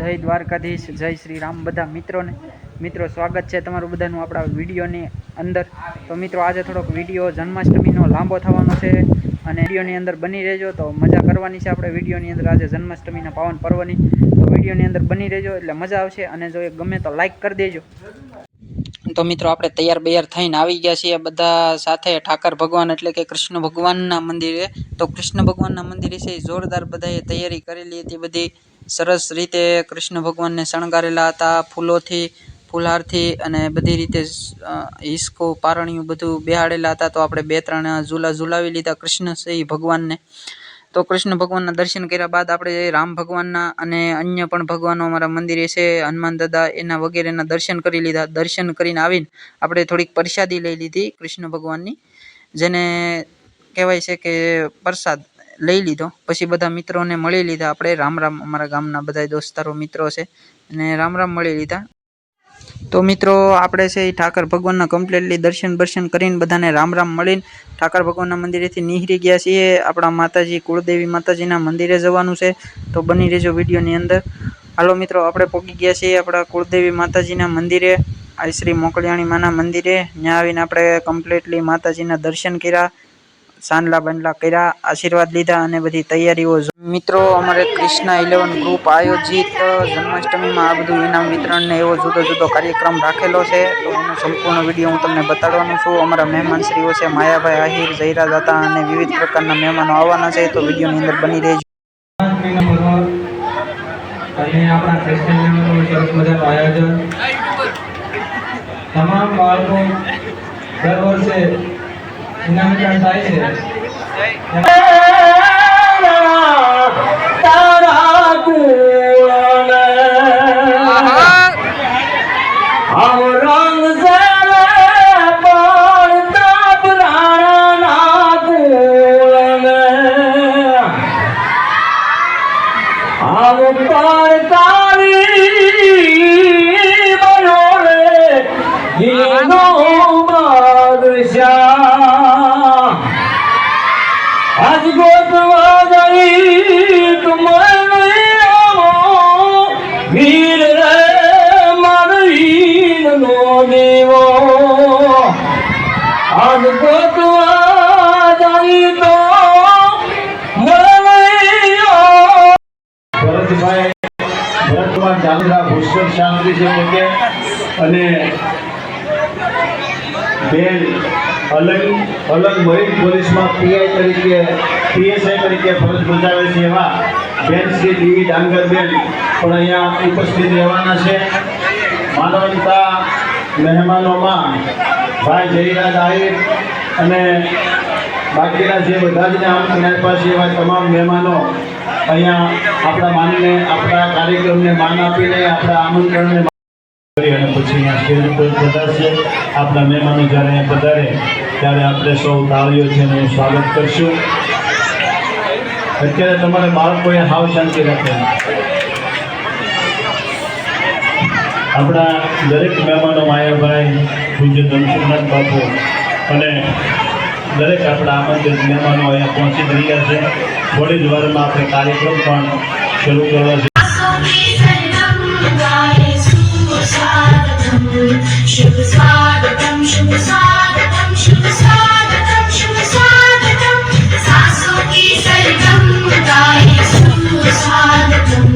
જય દ્વારકાધીશ, જય શ્રી રામ બધા મિત્રોને. મિત્રો સ્વાગત છે તમારું બધાનું આપણા વિડીયોની અંદર. તો મિત્રો આજે થોડોક વિડીયો જન્માષ્ટમીનો લાંબો થવાનો છે અને વિડીયોની અંદર બની રહેજો. તો મજા કરવાની છે આપણે વિડીયોની અંદર આજે જન્માષ્ટમીના પાવન પર્વની. તો વિડીયોની અંદર બની રહેજો એટલે મજા આવશે અને જો ગમે તો લાઈક કરી દેજો. તો મિત્રો આપણે તૈયાર થઈને આવી ગયા છીએ બધા સાથે ઠાકર ભગવાન એટલે કે કૃષ્ણ ભગવાનના મંદિરે. તો કૃષ્ણ ભગવાનના મંદિરે છે જોરદાર બધાએ તૈયારી કરેલી હતી. બધી સરસ રીતે કૃષ્ણ ભગવાનને શણગારેલા હતા ફૂલોથી, ફુલહારથી અને બધી રીતે હિસકો પારણિયું બધું બેહાડેલા હતા. તો આપણે 2-3 ઝૂલા ઝૂલાવી લીધા કૃષ્ણ શ્રી ભગવાનને. તો કૃષ્ણ ભગવાનના દર્શન કર્યા બાદ આપણે રામ ભગવાનના અને અન્ય પણ ભગવાનો અમારા મંદિરે છે, હનુમાન દાદા એના વગેરેના દર્શન કરી લીધા. દર્શન કરીને આવીને આપણે થોડીક પ્રસાદી લઈ લીધી કૃષ્ણ ભગવાનની, જેને કહેવાય છે કે પ્રસાદ લઈ લીધો. પછી બધા મિત્રોને મળી લીધા આપણે રામ રામ. અમારા ગામના બધા દોસ્તારો મિત્રો છે અને રામ રામ મળી લીધા. તો મિત્રો આપણે છે એ ઠાકર ભગવાનના કમ્પ્લીટલી દર્શન કરીને બધાને રામ રામ મળીને ઠાકર ભગવાનના મંદિરેથી નીકળી ગયા છીએ. આપણા માતાજી કુળદેવી માતાજીના મંદિરે જવાનું છે, તો બની રહેજો વિડીયોની અંદર. હાલો મિત્રો, આપણે પહોંચી ગયા છીએ આપણા કુળદેવી માતાજીના મંદિરે, આ શ્રી મોકળિયાણી માના મંદિરે. ત્યાં આવીને આપણે કમ્પ્લીટલી માતાજીના દર્શન કર્યા, સાંડલા બંડલા કર્યા, આશીર્વાદ લીધા અને બધી તૈયારીઓ. મિત્રો અમારે કૃષ્ણા 11 ગ્રુપ આયોજિત જન્માષ્ટમીમાં આ બધું ઇનામ વિતરણ ને એવો જુદો કાર્યક્રમ રાખેલો છે. તો એનો સંપૂર્ણ વિડીયો હું તમને બતાડવાનો છું. અમારા મહેમાનશ્રીઓ છે માયાભાઈ આહિર, જયરા દાતા અને વિવિધ પ્રકારના મહેમાનો આવવાના છે. તો વિડીયોની અંદર બની રહેજો. તમામ બાળકો દર વર્ષે ઇનામ વિતરણ થાય છે. તારા કુળને આવ રંગ સે પડતા પ્રાણના કુળને આવ પડતારી બયોરે જીનો બાદશાહ આજ ગોતવા જઈ તુમને વીર રે મારી નો દેવો. આજ ગોતવા જઈ તો ભરતભાઈ ભરતમાં ચાંદરા પુષ્કર શાંતિ છે કે અને બેન અલગ મરીન પોલીસમાં પીએસઆઈ તરીકે ફરજ બજાવે છે એવા બેન શ્રી દેવી ડાંગરબેન પણ અહીંયા ઉપસ્થિત રહેવાના છે. માનવતા મહેમાનોમાં ભાઈ જયરાજ આહિર અને બાકીના જે બધા જ આમંત્રણ આપ્યા છે એવા તમામ મહેમાનો અહીંયા આપણા માનને, આપણા કાર્યક્રમને માન આપીને આપણા આમંત્રણને અને પછી અહીંયા સ્ટેજ ઉપર પધારશે. આપણા મહેમાનો જ્યારે અહીંયા પધારે ત્યારે આપણે સૌ તાળીઓથી એનું સ્વાગત કરશું. અત્યારે તમારે બાળકોએ હાવ શાંતિ રાખે. આપણા દરેક મહેમાનો માયાભાઈ, પૂજ્ય ધનસુરનાથ બાપુ અને દરેક આપણા આમંત્રિત મહેમાનો અહીંયા પહોંચી રહ્યા છે. થોડી જ વારમાં આપણે કાર્યક્રમ પણ શરૂ કરવા છે. शुभ स्वागतम शुभ स्वागतम शुभ स्वागतम शुभ स्वागतम सासों की सरगम गाए शुभ स्वागतम.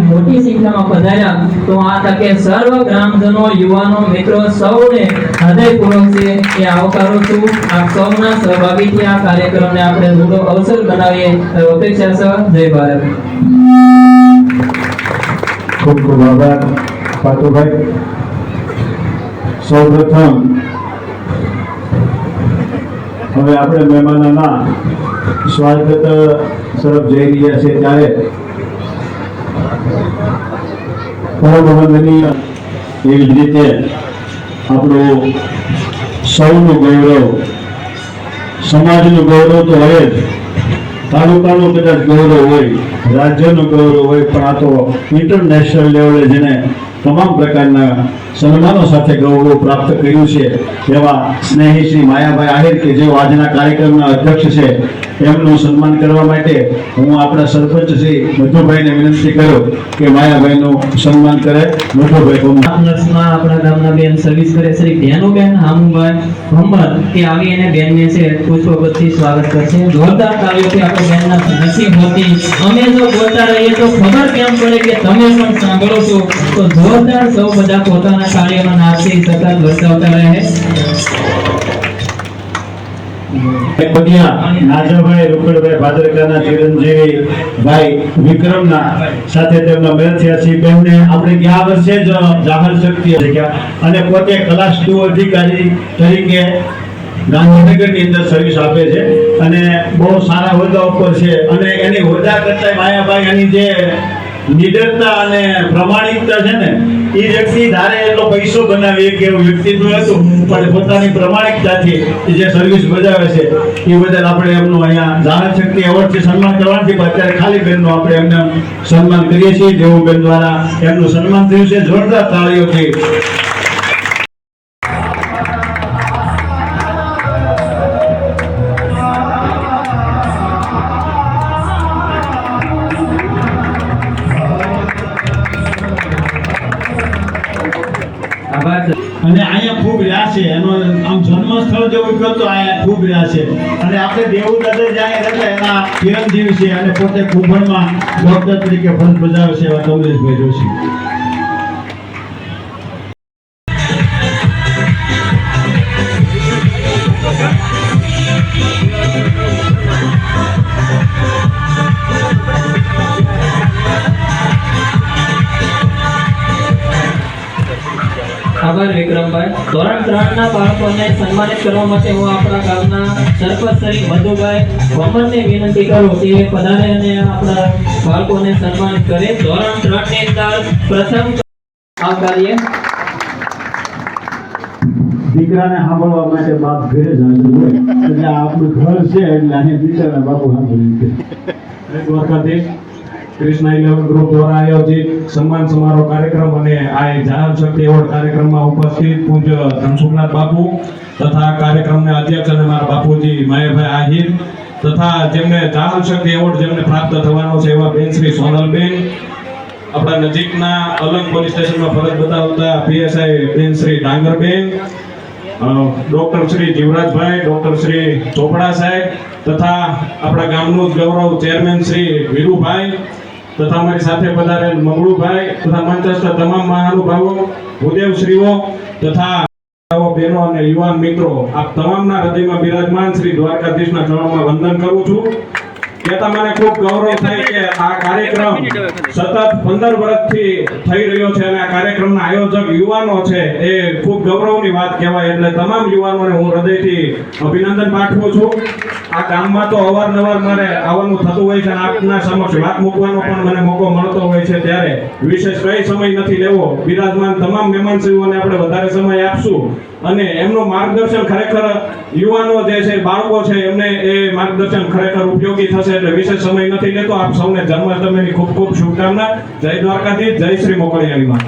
મોટી સંખ્યામાં પધાર્યા તો આ તકે સર્વ ગ્રામજનો, યુવાનો, મિત્રો સૌને હૃદયપૂર્વક છે એ આવકારું છું. આપ સૌના સહભાગીથી આ કાર્યક્રમને આપણે મોટો અવસર બનાવીએ એવી અપેક્ષા છે. જય ભારત. ખૂબ ખૂબ આભાર પાતુભાઈ. સૌપ્રથમ હવે આપણે મહેમાનોના સ્વાગત તરફ જઈ રહ્યા છે ત્યારે પરમ વંદનીય એવી જ રીતે આપણું સૌનું ગૌરવ, સમાજનું ગૌરવ તો હોય જ, તાલુકાનું કદાચ ગૌરવ હોય, રાજ્યનું ગૌરવ હોય, પણ આ તો ઇન્ટરનેશનલ લેવલે જેને તમામ પ્રકારના સન્માનો સાથે ગૌરવ પ્રાપ્ત કર્યું છે એવા સ્નેહી શ્રી માયાભાઈ આહિર કે જેઓ આજના કાર્યક્રમના અધ્યક્ષ છે, એમનું સન્માન કરવા માટે હું આપણા સરપંચ શ્રી મધુભાઈને વિનંતી કરું કે માયાભાઈનું સન્માન કરે. મધુભાઈ વર્ષમાં આપણા ગામના બેન સર્વિસ કરે શ્રી ધ્યાનુબેન હામુભાઈ ભમ્મર કે આવી એને બેનને છે પુષ્પગુચ્છથી સ્વાગત કરશે. જોરદાર તાળીઓથી આપણે બેનના નસીબ હોતી. અમે જો બોલતા રહીએ તો ખબર કેમ પડે કે તમે પણ સાંભળો છો. તો જોરદાર સૌ બધા પોતાના કાર્યમાં નાચી સતત વરસાવતા રહે. નાજાભાઈ રૂકડભાઈ ભાદરકાના ચિરંજીવી ભાઈ વિક્રમના સાથે તેમના મેળ થયા છે. બેનને આપણે ગયા વર્ષે જ જાહેર શક્તિ અને પોતે ક્લાસ 2 અધિકારી તરીકે ગાંધીનગરની અંદર સર્વિસ આપે છે અને બહુ સારા હોદ્દા ઉપર છે. અને એની હોદ્દા કરતા માયાભાઈ એની જે નિડરતા અને પ્રમાણિકતા છે ને, એ વ્યક્તિ ધારે એટલો પૈસો બનાવે કે એવું વ્યક્તિત્વ હતું, પણ પોતાની પ્રમાણિકતાથી જે સર્વિસ બજાવે છે એ બદલ આપણે એમનું અહીંયા જાહેર શક્તિ એવોર્ડથી સન્માન કરવાનું છે. અત્યારે ખાલી બેનનું આપણે એમને સન્માન કરીએ છીએ. દેવુબેન દ્વારા એમનું સન્માન થયું છે. જોરદાર તાળીઓથી. અને અહીંયા ખૂબ રહ્યા છે, એનો આમ જન્મસ્થળ જેવું કહો તો અહીંયા ખૂબ રહ્યા છે. અને આપણે દેવું દાદા જ્યાં રહેતા એના ચિરંજીવી છે અને પોતે કુંભણમાં ડોક્ટર તરીકે ફરજ બજાવે છે એવા કમલેશભાઈ જોશી. આભાર વિક્રમભાઈ. ધોરણ 3 ના બાળકોને સન્માનિત કરવા માટે હું આપણા ગામના સરપંચ શ્રી મધુભાઈ ભમ્મરને વિનંતી કરું કે પધારે અને આપણા બાળકોને સન્માનિત કરે. ધોરણ 3 ની અંદર પ્રથમ આ કાર્ય દીકરાને સાંભળવા માટે બાપ ઘરે જ હાજર હોય, એટલે આપણું ઘર છે એટલે અહીંયા દીકરાના બાપુ સાંભળ્યું છે. દ્વારકાધીશ કૃષ્ણ 11 ગ્રુપ દ્વારા આયોજિત સન્માન સમારોહ કાર્યક્રમ અને આ જાહેર શક્તિ એવોર્ડ કાર્યક્રમમાં ઉપસ્થિત પૂજ્ય ધનસુખનાથ બાપુ તથા કાર્યક્રમના અધ્યક્ષ અને મારા બાપુજી માયાભાઈ આહિર તથા જેમને જાહેર શક્તિ એવોર્ડ જેમને પ્રાપ્ત થવાનો છે એવા બેન શ્રી સોનલબેન, આપણા નજીકના અલંગ પોલીસ સ્ટેશનમાં ફરજ બતાવતા પીએસઆઈ બેન શ્રી ડાંગરબેન, ડોક્ટર શ્રી જીવરાજભાઈ, ડોક્ટર શ્રી ચોપડા સાહેબ તથા આપણા ગામનું જ ગૌરવ ચેરમેન શ્રી વીરુભાઈ તથા અમારી સાથે પધારેલ મંગળુભાઈ તથા મંચસ્થ તમામ મહાનુભાવો, ભૂદેવશ્રીઓ તથા બહેનો અને યુવાન મિત્રો, આપ તમામના હૃદયમાં બિરાજમાન શ્રી દ્વારકાધીશના ચરણોમાં વંદન કરું છું. કહેતા મને ખૂબ ગૌરવ થાય કે આ કાર્યક્રમ સતત 15 વર્ષથી થઈ રહ્યો છે અને આ કાર્યક્રમના આયોજક યુવાનો છે એ ખૂબ ગૌરવની વાત કહેવાય. એટલે તમામ યુવાનોને હું હૃદયથી અભિનંદન પાઠવું છું. આ ગામમાં તો અવારનવાર મારે આવવાનું થતું હોય છે અને આપના સમક્ષ વાત મૂકવાનો પણ મને મોકો મળતો હોય છે, ત્યારે વિશેષ કઈ સમય નથી લેવો. બિરાજમાન તમામ મહેમાનશ્રીઓને આપણે વધારે સમય આપશું અને એમનું માર્ગદર્શન ખરેખર યુવાનો જે છે, બાળકો છે, એમને એ માર્ગદર્શન ખરેખર ઉપયોગી થશે. એટલે વિશેષ સમય નથી લેતો. આપ સૌને જન્માષ્ટમીની ખૂબ ખૂબ શુભકામના. જય દ્વારકાધીશ, જય શ્રી મોકળિયાણીમાં.